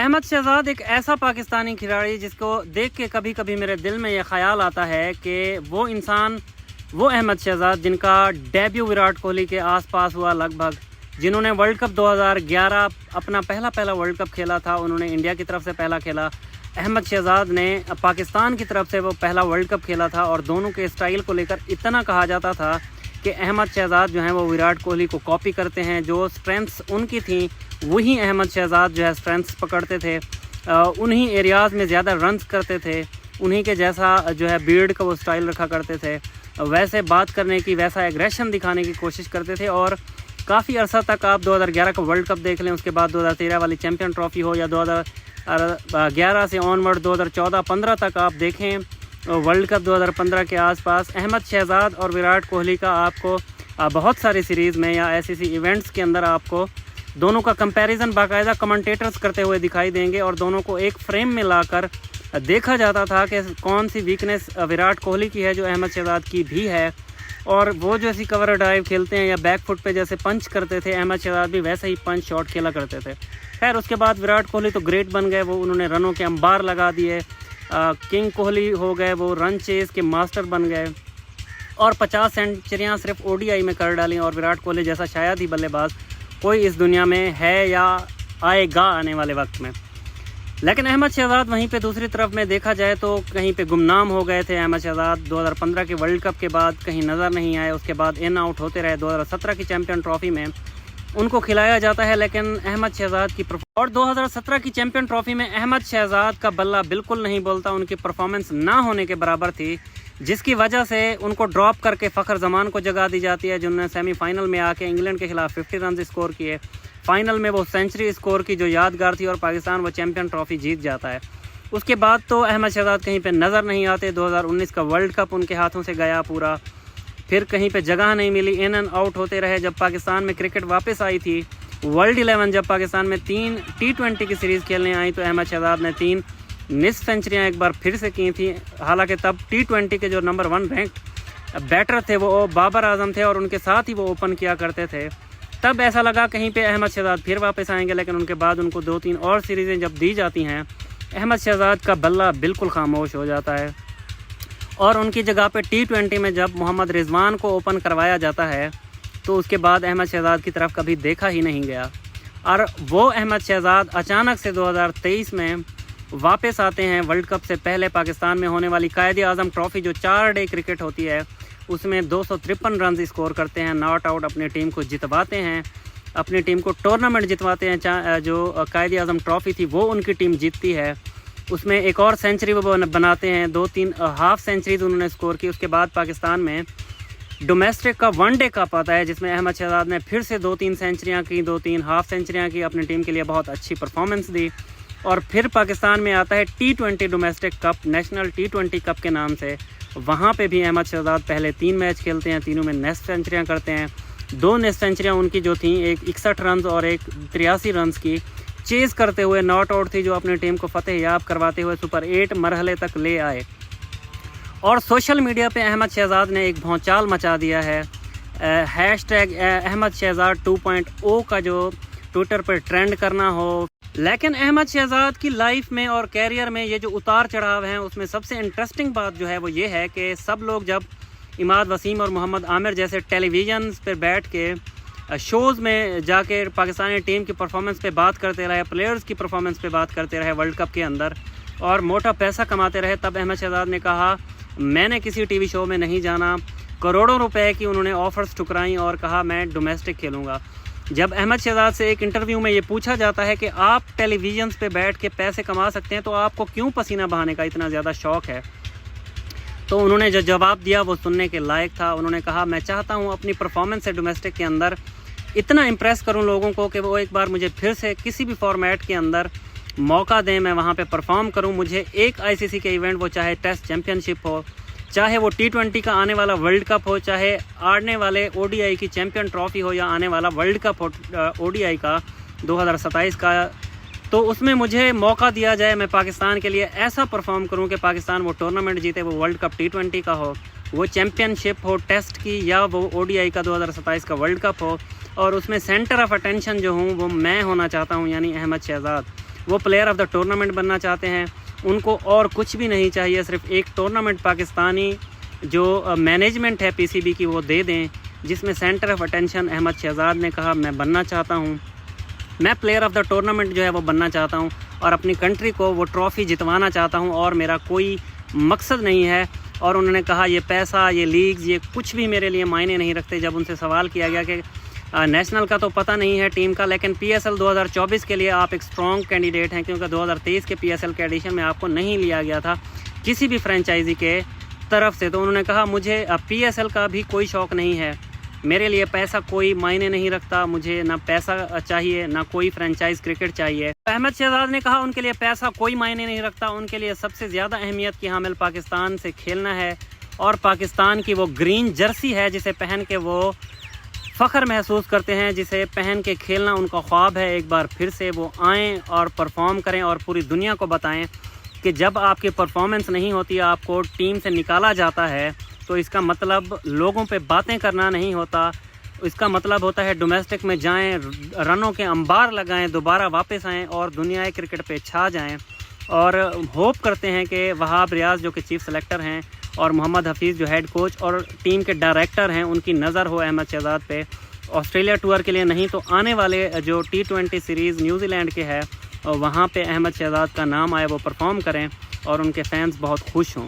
अहमद शहजाद एक ऐसा पाकिस्तानी खिलाड़ी जिसको देख के कभी कभी मेरे दिल में ये ख्याल आता है कि वो इंसान, वो अहमद शहजाद जिनका डेब्यू विराट कोहली के आसपास हुआ लगभग, जिन्होंने वर्ल्ड कप 2011 अपना पहला वर्ल्ड कप खेला था, उन्होंने इंडिया की तरफ से पहला खेला। अहमद शहजाद ने पाकिस्तान की तरफ से वो पहला वर्ल्ड कप खेला था और दोनों के स्टाइल को लेकर इतना कहा जाता था कि अहमद शहजाद जो हैं वो विराट कोहली को कॉपी करते हैं। जो स्ट्रेंथ्स उनकी थी वही अहमद शहजाद जो है स्ट्रेंथ्स पकड़ते थे, उन्हीं एरियाज़ में ज़्यादा रन्स करते थे, उन्हीं के जैसा जो है बीर्ड का वो स्टाइल रखा करते थे, वैसे बात करने की, वैसा एग्रेशन दिखाने की कोशिश करते थे। और काफ़ी अर्सा तक आप 2011 का वर्ल्ड कप देख लें, उसके बाद 2013 वाली चैम्पियन ट्रॉफ़ी हो या 2011 से ऑनवर्ड 2014-15 तक आप देखें, वर्ल्ड कप 2015 के आसपास अहमद शहजाद और विराट कोहली का आपको बहुत सारी सीरीज़ में या ऐसी इवेंट्स के अंदर आपको दोनों का कंपैरिजन बाकायदा कमेंटेटर्स करते हुए दिखाई देंगे और दोनों को एक फ्रेम में लाकर देखा जाता था कि कौन सी वीकनेस विराट कोहली की है जो अहमद शहजाद की भी है। और वो जैसी कवर ड्राइव खेलते हैं या बैक फुट पे जैसे पंच करते थे, अहमद शहजाद भी वैसे ही पंच शॉट खेला करते थे। खैर उसके बाद विराट कोहली तो ग्रेट बन गए, वो उन्होंने रनों के अंबार लगा दिए, किंग कोहली हो गए, वो रन चेस के मास्टर बन गए और 50 सेंचुरियाँ सिर्फ ओडीआई में कर डाली। और विराट कोहली जैसा शायद ही बल्लेबाज कोई इस दुनिया में है या आएगा आने वाले वक्त में। लेकिन अहमद शहजाद वहीं पे दूसरी तरफ में देखा जाए तो कहीं पे गुमनाम हो गए थे। अहमद शहजाद 2015 के वर्ल्ड कप के बाद कहीं नज़र नहीं आए, उसके बाद इन आउट होते रहे। 2017 की चैम्पियन ट्रॉफ़ी में उनको खिलाया जाता है लेकिन अहमद शहजाद की और 2017 की चैम्पियन ट्रॉफ़ी में अहमद शहजाद का बल्ला बिल्कुल नहीं बोलता, उनकी परफॉर्मेंस ना होने के बराबर थी, जिसकी वजह से उनको ड्रॉप करके फ़खर जमान को जगह दी जाती है, जिन्होंने सेमीफाइनल में आके इंग्लैंड के खिलाफ 50 रन स्कोर किए। फाइनल में वो सेंचुरी स्कोर की जो यादगार थी और पाकिस्तान वो चैम्पियन ट्रॉफ़ी जीत जाता है। उसके बाद तो अहमद शहजाद कहीं पे नज़र नहीं आते। 2019 का वर्ल्ड कप उनके हाथों से गया पूरा, फिर कहीं पे जगह नहीं मिली, इन एंड आउट होते रहे। जब पाकिस्तान में क्रिकेट वापस आई थी, वर्ल्ड 11 जब पाकिस्तान में 3 T20 की सीरीज़ खेलने आई तो अहमद शहजाद ने 3 निस्फ सेंचुरियाँ एक बार फिर से की थी। हालांकि तब T20 के जो नंबर 1 रैंक बैटर थे वो बाबर आजम थे और उनके साथ ही वो ओपन किया करते थे। तब ऐसा लगा कहीं पे अहमद शहजाद फिर वापस आएंगे, लेकिन उनके बाद उनको 2-3 और सीरीज़ें जब दी जाती हैं, अहमद शहजाद का बल्ला बिल्कुल खामोश हो जाता है और उनकी जगह पे T20 में जब मोहम्मद रिजवान को ओपन करवाया जाता है तो उसके बाद अहमद शहजाद की तरफ कभी देखा ही नहीं गया। और वो अहमद शहजाद अचानक से 2023 में वापस आते हैं। वर्ल्ड कप से पहले पाकिस्तान में होने वाली कायदे आज़म ट्रॉफ़ी जो 4 डे क्रिकेट होती है, उसमें 253 रन स्कोर करते हैं, नॉट आउट अपनी टीम को जितवाते हैं, अपनी टीम को टूर्नामेंट जितवाते हैं। जो कायदे आज़म ट्रॉफ़ी थी वो उनकी टीम जीतती है, उसमें एक और सेंचुरी वो बनाते हैं, 2-3 हाफ सेंचुरीज उन्होंने स्कोर की। उसके बाद पाकिस्तान में डोमेस्टिक का 1 डे कप आता है जिसमें अहमद शहजाद ने फिर से 2-3 सेंचुरियाँ की, 2-3 हाफ सेंचुरियाँ की, अपनी टीम के लिए बहुत अच्छी परफॉर्मेंस दी। और फिर पाकिस्तान में आता है T20 domestic cup, national T20 cup के नाम से। वहाँ पे भी अहमद शहजाद पहले 3 मैच खेलते हैं, तीनों में नेस्ट सेंचुरियाँ करते हैं। 2 नेस्ट सेंचुरियाँ उनकी जो थी, एक 61 रन और एक 83 रन की चेज़ करते हुए नॉट आउट थी, जो अपनी टीम को फतेह याब करवाते हुए सुपर 8 मरहले तक ले आए। और सोशल मीडिया पे अहमद शहजाद ने एक भौचाल मचा दिया है। हैशटैग अहमद शहजाद 2.0 का जो ट्विटर पर ट्रेंड करना हो। लेकिन अहमद शहजाद की लाइफ में और कैरियर में ये जो उतार चढ़ाव हैं, उसमें सबसे इंटरेस्टिंग बात जो है वो ये है कि सब लोग जब इमाद वसीम और मोहम्मद आमिर जैसे टेलीविज़न पर बैठ के शोज़ में जाके पाकिस्तानी टीम की परफॉर्मेंस पे बात करते रहे, प्लेयर्स की परफॉर्मेंस पे बात करते रहे वर्ल्ड कप के अंदर और मोटा पैसा कमाते रहे, तब अहमद शहजाद ने कहा मैंने किसी टीवी शो में नहीं जाना। करोड़ों रुपए की उन्होंने ऑफ़र्स ठुकराई और कहा मैं डोमेस्टिक खेलूँगा। जब अहमद शहजाद से एक इंटरव्यू में ये पूछा जाता है कि आप टेलीविज़न पे बैठ के पैसे कमा सकते हैं तो आपको क्यों पसीना बहाने का इतना ज़्यादा शौक़ है, तो उन्होंने जो जवाब दिया वो सुनने के लायक था। उन्होंने कहा मैं चाहता हूँ अपनी परफॉर्मेंस से डोमेस्टिक के अंदर इतना इम्प्रेस करूँ लोगों को कि वो एक बार मुझे फिर से किसी भी फॉर्मेट के अंदर मौका दें, मैं वहाँ पे परफॉर्म करूँ। मुझे एक ICC के इवेंट, वो चाहे टेस्ट चैम्पियनशिप हो, चाहे वो T20 का आने वाला वर्ल्ड कप हो, चाहे आने वाले ODI की चैम्पियन ट्रॉफ़ी हो या आने वाला वर्ल्ड कप हो ODI का 2027 का, तो उसमें मुझे मौका दिया जाए, मैं पाकिस्तान के लिए ऐसा परफॉर्म करूं कि पाकिस्तान वो टूर्नामेंट जीते, वो वर्ल्ड कप T20 का हो, वो चैम्पियनशिप हो टेस्ट की, या वो ODI का 2027 का वर्ल्ड कप हो, और उसमें सेंटर ऑफ अटेंशन जो हूँ वो मैं होना चाहता हूँ, यानी अहमद शहजाद। वो प्लेयर ऑफ द टूर्नामेंट बनना चाहते हैं। उनको और कुछ भी नहीं चाहिए, सिर्फ एक टूर्नामेंट पाकिस्तानी जो मैनेजमेंट है पीसीबी की वो दे दें, जिसमें centre of attention Ahmed Shahzad ने कहा मैं बनना चाहता हूँ, मैं प्लेयर ऑफ द टूर्नामेंट जो है वो बनना चाहता हूँ और अपनी कंट्री को वो ट्रॉफ़ी जितवाना चाहता हूँ और मेरा कोई मकसद नहीं है। और उन्होंने कहा ये पैसा, ये लीग्स, ये कुछ भी मेरे लिए मायने नहीं रखते। जब उनसे सवाल किया गया कि नेशनल का तो पता नहीं है टीम का, लेकिन पीएसएल 2024 के लिए आप एक स्ट्रॉन्ग कैंडिडेट हैं, क्योंकि 2023 के पीएसएल के एडिशन में आपको नहीं लिया गया था किसी भी फ्रेंचाइजी के तरफ से। तो उन्होंने कहा मुझे पीएसएल का भी कोई शौक़ नहीं है, मेरे लिए पैसा कोई मायने नहीं रखता, मुझे ना पैसा चाहिए ना कोई फ्रेंचाइज क्रिकेट चाहिए। अहमद शहजाद ने कहा उनके लिए पैसा कोई मायने नहीं रखता, उनके लिए सबसे ज़्यादा अहमियत की हामिल पाकिस्तान से खेलना है और पाकिस्तान की वो ग्रीन जर्सी है जिसे पहन के वो फ़ख्र महसूस करते हैं, जिसे पहन के खेलना उनका ख्वाब है। एक बार फिर से वो आएँ और परफॉर्म करें और पूरी दुनिया को बताएं कि जब आपकी परफॉर्मेंस नहीं होती, आपको टीम से निकाला जाता है, तो इसका मतलब लोगों पे बातें करना नहीं होता, इसका मतलब होता है डोमेस्टिक में जाएं, रनों के अंबार लगाएं, दोबारा वापस आएं और दुनियाई क्रिकेट पे छा जाएं। और होप करते हैं कि वहाब रियाज जो कि चीफ सेलेक्टर हैं और मोहम्मद हफीज़ जो हेड कोच और टीम के डायरेक्टर हैं, उनकी नज़र हो अहमद शहजाद पे। ऑस्ट्रेलिया टूर के लिए नहीं तो आने वाले जो T20 सीरीज़ न्यूजीलैंड के है वहाँ पे अहमद शहजाद का नाम आए, वो परफॉर्म करें और उनके फैंस बहुत खुश हों।